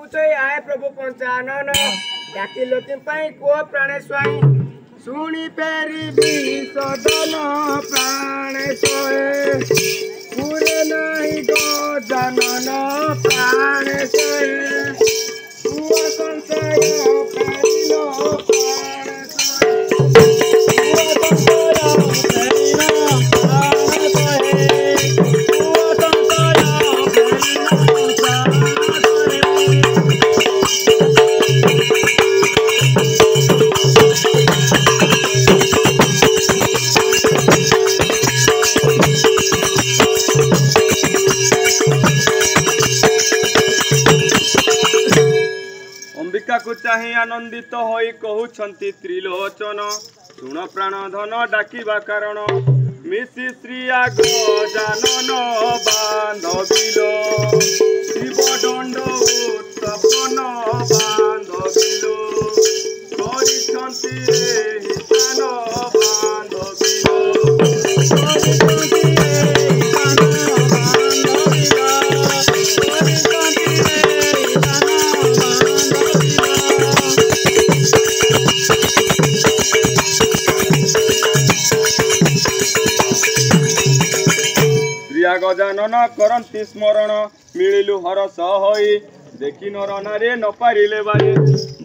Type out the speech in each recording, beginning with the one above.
आए प्रभु पंचानन डाकिल को प्राणेश्वरी शुणी पेरी सदन प्राणेश्वरे पूरे नहीं गजानन प्राणेश्वरे संशय अंबिका को चाहे आनंदित होई कहउछंती त्रिलोचन शुण प्राण धन डाकिबा कारण मिसी श्रिया गजानन बांधबिल शिव दंड उत्तपन बांधबिल करिछंती एहि प्राण गजानन करंती स्मरण मिलिलु हरस होई देखि नर नारे न पारिले बाई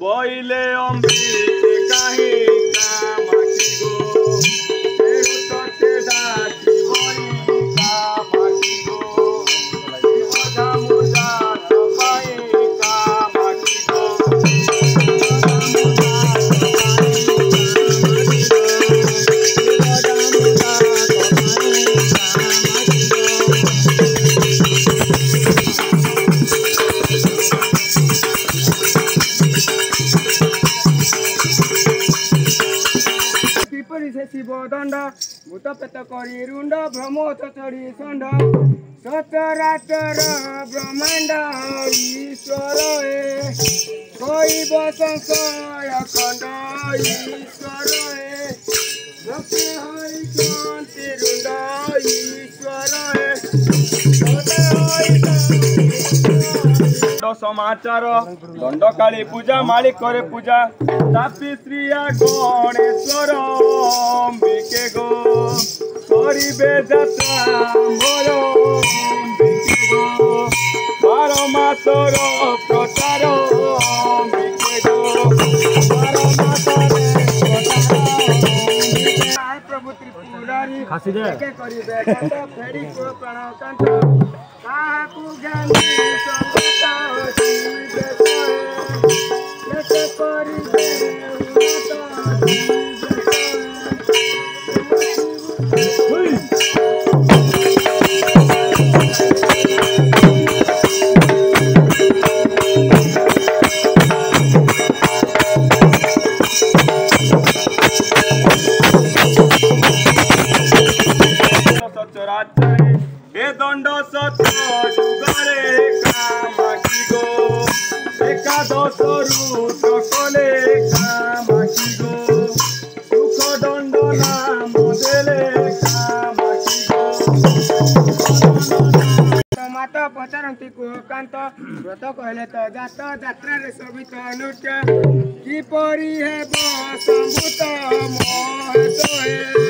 बइले अंबिके काहे कामाकी गो तेरु तते डाकी बई कामाकी गो शिवधा मुजा पाई कामाकी शिव दंड भूत पेत करी रुंड ब्रह्मोच चढ़ी षंड सचराचर ब्रह्मांड ईश्वर शैव संशय खंड ईश्वर भक्ति हरि शांति रुंड ईश्वर समाचार दंडकाली पूजा माली करे पूजा तापी श्रिया गणेश्वर अंबिके गो करिबे जात्रा मोर अंबिके गो 12 मासर प्रचार अंबिके गो 12 मासर प्रचार प्रभु त्रिपुरारी के करिबे कांत फेरी को प्राणकांत काहाकु ज्ञानी संगत जीवे करिबे हे दंड सत्य जुगरे कामाकी गो एकादश रुद्र कले कामाकी गो सुख दंड नाम देले कामाकी गो माता पचारती कुहकांत व्रत कहले तो जात यात्रा रे सबित नृत्य किपरि हेब संभूत महेश हे